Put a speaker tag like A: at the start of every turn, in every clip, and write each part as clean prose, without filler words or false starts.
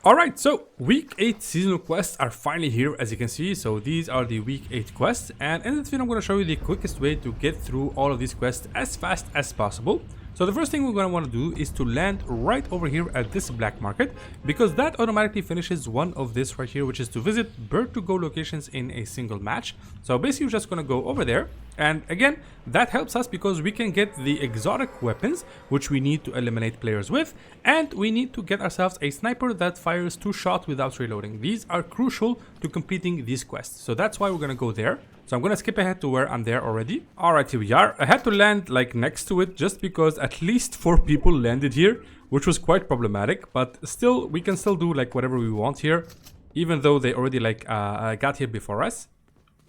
A: Alright, so week 8 seasonal quests are finally here, as you can see. So these are the week 8 quests, and in this video I'm going to show you the quickest way to get through all of these quests as fast as possible. So the first thing we're going to want to do is to land right over here at this black market, because that automatically finishes one of this right here, which is to visit BURD To Go locations in a single match. So basically we're just going to go over there, and again that helps us because we can get the exotic weapons which we need to eliminate players with, and we need to get ourselves a sniper that fires 2 shots without reloading. These are crucial to completing these quests, so that's why we're going to go there. So I'm going to skip ahead to where I'm there already. Alright, here we are. I had to land like next to it just because at least 4 people landed here, which was quite problematic, but still we can still do like whatever we want here, even though they already like got here before us.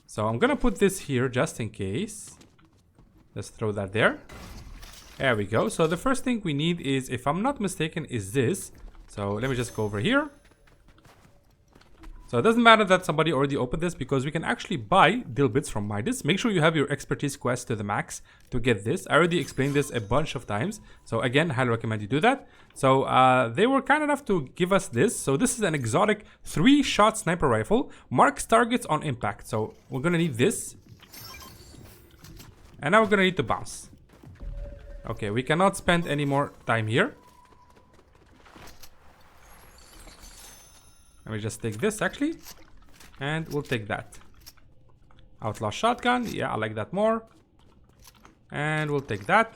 A: So I'm gonna put this here just in case. Let's throw that there. There we go. So the first thing we need is, if I'm not mistaken, is this. So let me just go over here. So it doesn't matter that somebody already opened this, because we can actually buy deal bits from Midas. Make sure you have your expertise quest to the max to get this. I already explained this a bunch of times, so again, highly recommend you do that. So they were kind enough to give us this. So this is an exotic 3-shot sniper rifle, marks targets on impact. So we're gonna need this, and now we're gonna need to bounce. Okay, we cannot spend any more time here. Let me just take this actually, and we'll take that. Outlaw shotgun, yeah, I like that more. And we'll take that.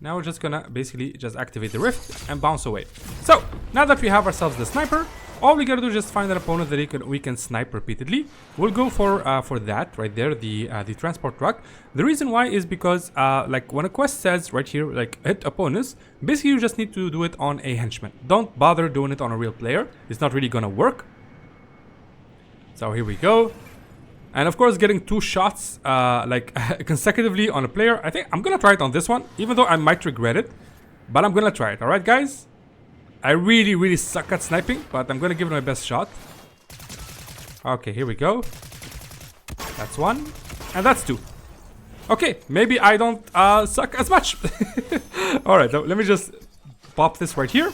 A: Now we're just gonna basically just activate the rift and bounce away. So now that we have ourselves the sniper, all we gotta do is just find an opponent that we can snipe repeatedly. We'll go for that right there, the transport truck. The reason why is because like when a quest says right here, like hit opponents, basically you just need to do it on a henchman. Don't bother doing it on a real player. It's not really gonna work. So here we go. And of course, getting 2 shots like consecutively on a player, I think I'm gonna try it on this one, even though I might regret it, but I'm gonna try it. All right, guys. I really suck at sniping, but I'm gonna give it my best shot. Okay, here we go. That's 1, and that's 2. Okay, maybe I don't suck as much. All right, let me just pop this right here.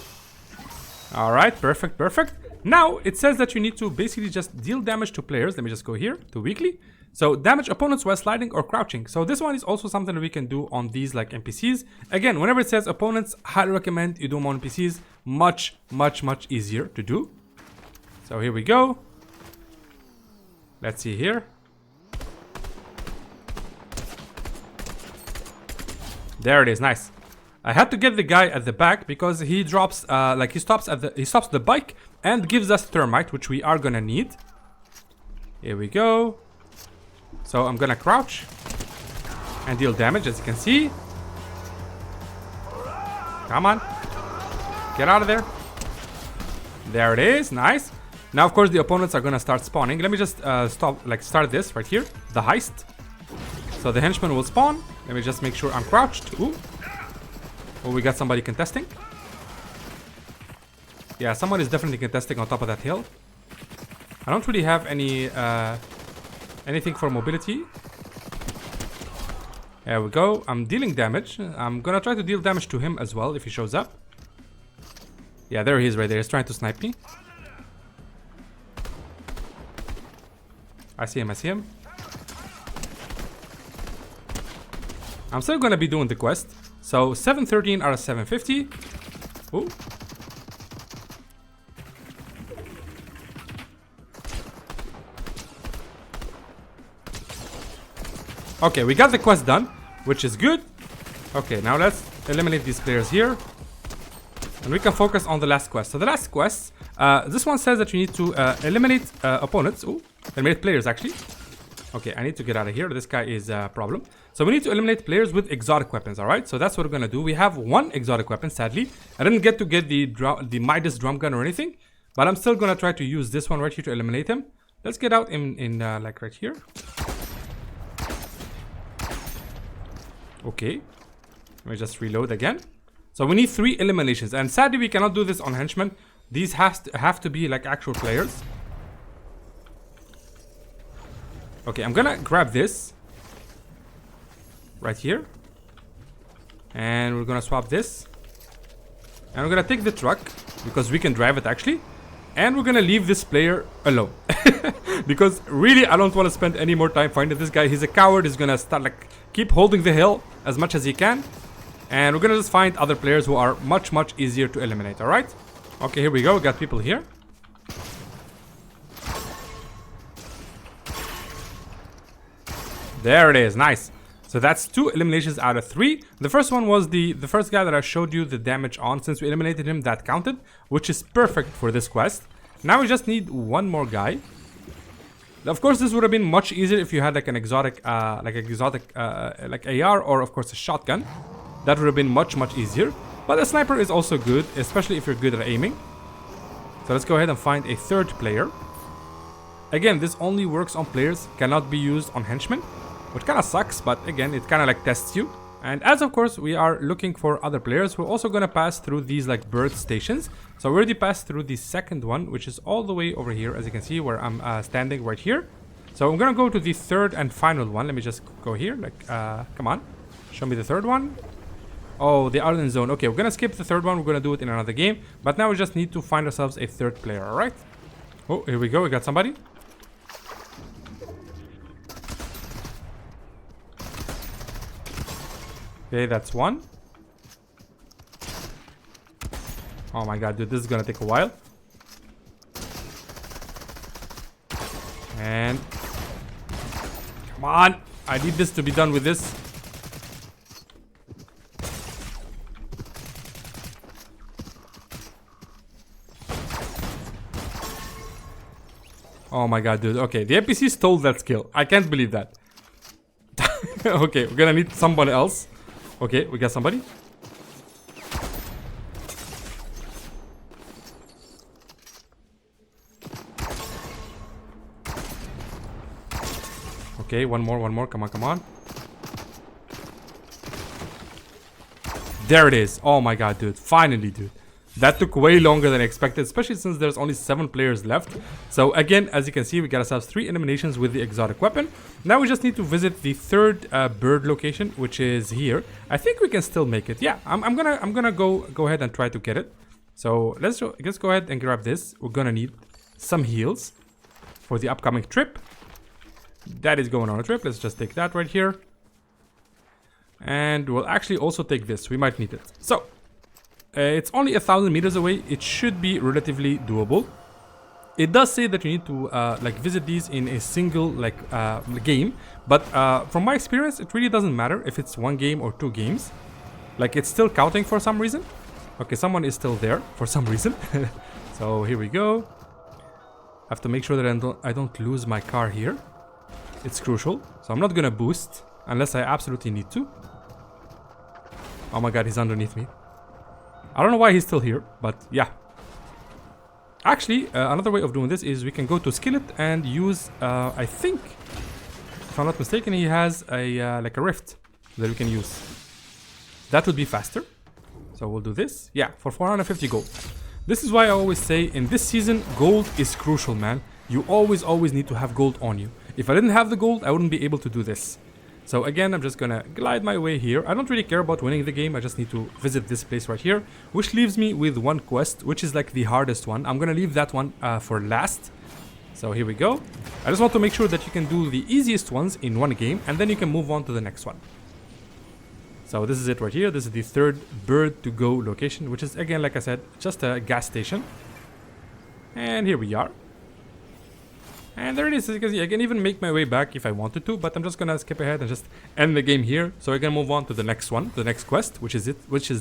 A: All right, perfect. Now it says that you need to basically just deal damage to players. Let me just go here to weekly. So damage opponents while sliding or crouching. So this one is also something that we can do on these like NPCs. Again, whenever it says opponents, highly recommend you do them on NPCs. Much easier to do. So here we go. Let's see here. There it is, nice. I had to get the guy at the back because he drops like he stops the bike and gives us thermite, which we are gonna need. Here we go. So I'm gonna crouch and deal damage, as you can see. Come on, get out of there. There it is, nice. Now of course the opponents are gonna start spawning. Let me just start this right here, the heist. So the henchman will spawn. Let me just make sure I'm crouched. Ooh. Oh, we got somebody contesting. Yeah, someone is definitely contesting on top of that hill. I don't really have any anything for mobility. There we go. I'm dealing damage. I'm gonna try to deal damage to him as well if he shows up. Yeah, there he is right there. He's trying to snipe me. I see him. I'm still gonna be doing the quest. So 713 out of 750. Ooh. Okay, we got the quest done, which is good. Okay, now let's eliminate these players here, and we can focus on the last quest. So the last quest, this one says that you need to eliminate opponents. Ooh, eliminate players actually. Okay, I need to get out of here. This guy is a problem. So we need to eliminate players with exotic weapons. All right, so that's what we're gonna do. We have 1 exotic weapon. Sadly, I didn't get to get the Midas drum gun or anything, but I'm still gonna try to use this one right here to eliminate him. Let's get out in like right here. Okay, let me just reload again. So we need 3 eliminations, and sadly we cannot do this on henchmen. These have to be like actual players. Okay, I'm gonna grab this right here, and we're gonna swap this. And we're gonna take the truck because we can drive it actually. And we're gonna leave this player alone. Because really I don't want to spend any more time finding this guy. He's a coward. He's gonna start like keep holding the hill as much as he can. And we're gonna just find other players who are much easier to eliminate. Alright? Okay, here we go. We got people here. There it is. Nice. So that's 2 eliminations out of 3. The first one was the first guy that I showed you the damage on. Since we eliminated him, that counted, which is perfect for this quest. Now we just need one more guy. Of course, this would have been much easier if you had like an exotic, like AR or of course a shotgun. That would have been much easier. But a sniper is also good, especially if you're good at aiming. So let's go ahead and find a third player. Again, this only works on players, cannot be used on henchmen. Which kind of sucks, but again, it kind of like tests you. And as of course, we are looking for other players. We're also going to pass through these like bird stations. So we already passed through the second one, which is all the way over here, as you can see, where I'm standing right here. So I'm going to go to the third and final one. Let me just go here. Like, come on. Show me the third one. Oh, the island zone. Okay, we're going to skip the third one. We're going to do it in another game. But now we just need to find ourselves a third player, all right? Oh, here we go. We got somebody. Okay, that's one. Oh my god, dude, this is gonna take a while. And come on, I need this to be done with this. Oh my god, dude. Okay, the NPC stole that skill. I can't believe that. Okay, we're gonna need someone else. Okay, we got somebody. Okay, one more. Come on. There it is. Oh my god, dude. Finally, dude. That took way longer than expected, especially since there's only 7 players left. So again, as you can see, we got ourselves 3 eliminations with the exotic weapon. Now we just need to visit the third bird location, which is here. I think we can still make it. Yeah, I'm gonna go ahead and try to get it. So let's go ahead and grab this. We're gonna need some heals for the upcoming trip. That is going on a trip. Let's just take that right here. And we'll actually also take this. We might need it. So it's only 1,000 meters away. It should be relatively doable. It does say that you need to like visit these in a single like game, but from my experience, it really doesn't matter if it's 1 game or 2 games. Like it's still counting for some reason. Okay, someone is still there for some reason. So here we go. I have to make sure that I don't lose my car here. It's crucial. So I'm not gonna boost unless I absolutely need to. Oh my god, he's underneath me. I don't know why he's still here, but yeah. Actually, another way of doing this is we can go to Skillet and use, I think, if I'm not mistaken, he has a like a rift that we can use. That would be faster. So we'll do this. Yeah, for 450 gold. This is why I always say in this season, gold is crucial, man. You always need to have gold on you. If I didn't have the gold, I wouldn't be able to do this. So again, I'm just gonna glide my way here. I don't really care about winning the game. I just need to visit this place right here, which leaves me with 1 quest, which is like the hardest one. I'm gonna leave that one for last. So here we go. I just want to make sure that you can do the easiest ones in 1 game, and then you can move on to the next one. So this is it right here. This is the third BURD To Go location, which is again, like I said, just a gas station. And here we are. And there it is. As you can see, I can even make my way back if I wanted to, but I'm just gonna skip ahead and just end the game here. So I can move on to the next one, the next quest, which is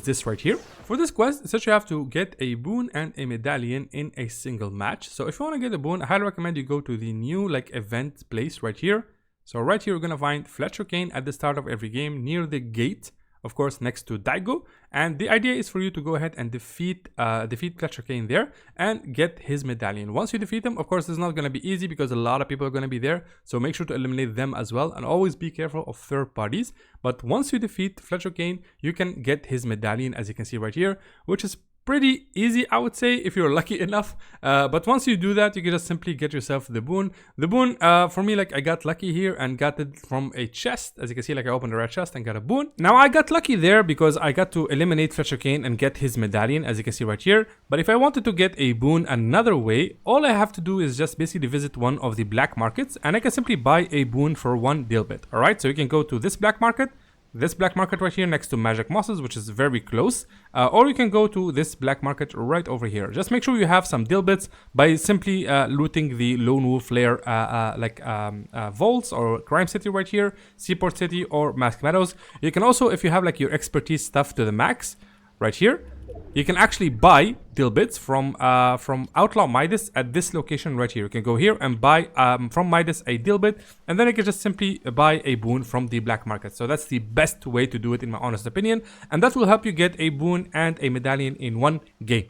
A: this right here. For this quest, it says you have to get a boon and a medallion in a single match. So if you want to get a boon, I highly recommend you go to the new like event place right here. So right here, we're gonna find Fletcher Cane at the start of every game near the gate. Of course, next to Daigo, and the idea is for you to go ahead and defeat Fletcher Cane there and get his medallion. Once you defeat him, of course, it's not going to be easy because a lot of people are going to be there, so make sure to eliminate them as well, and always be careful of third parties. But once you defeat Fletcher Cane, you can get his medallion, as you can see right here, which is pretty easy, I would say, if you're lucky enough. But once you do that, you can just simply get yourself the boon. The boon, for me, like I got lucky here and got it from a chest. As you can see, like I opened a red chest and got a boon. Now I got lucky there because I got to eliminate Fletcher Kane and get his medallion, as you can see right here. But if I wanted to get a boon another way, all I have to do is just basically visit one of the black markets and I can simply buy a boon for 1 dilbit. Alright, so you can go to this black market right here next to magic mosses, which is very close, or you can go to this black market right over here. Just make sure you have some dilbits by simply looting the lone wolf lair vaults or crime city right here, seaport city or mask meadows. You can also, if you have like your expertise stuff to the max right here, you can actually buy dilbits from Outlaw Midas at this location right here. You can go here and buy from Midas a dilbit, and then you can just simply buy a boon from the black market. So that's the best way to do it in my honest opinion, and that will help you get a boon and a medallion in one game.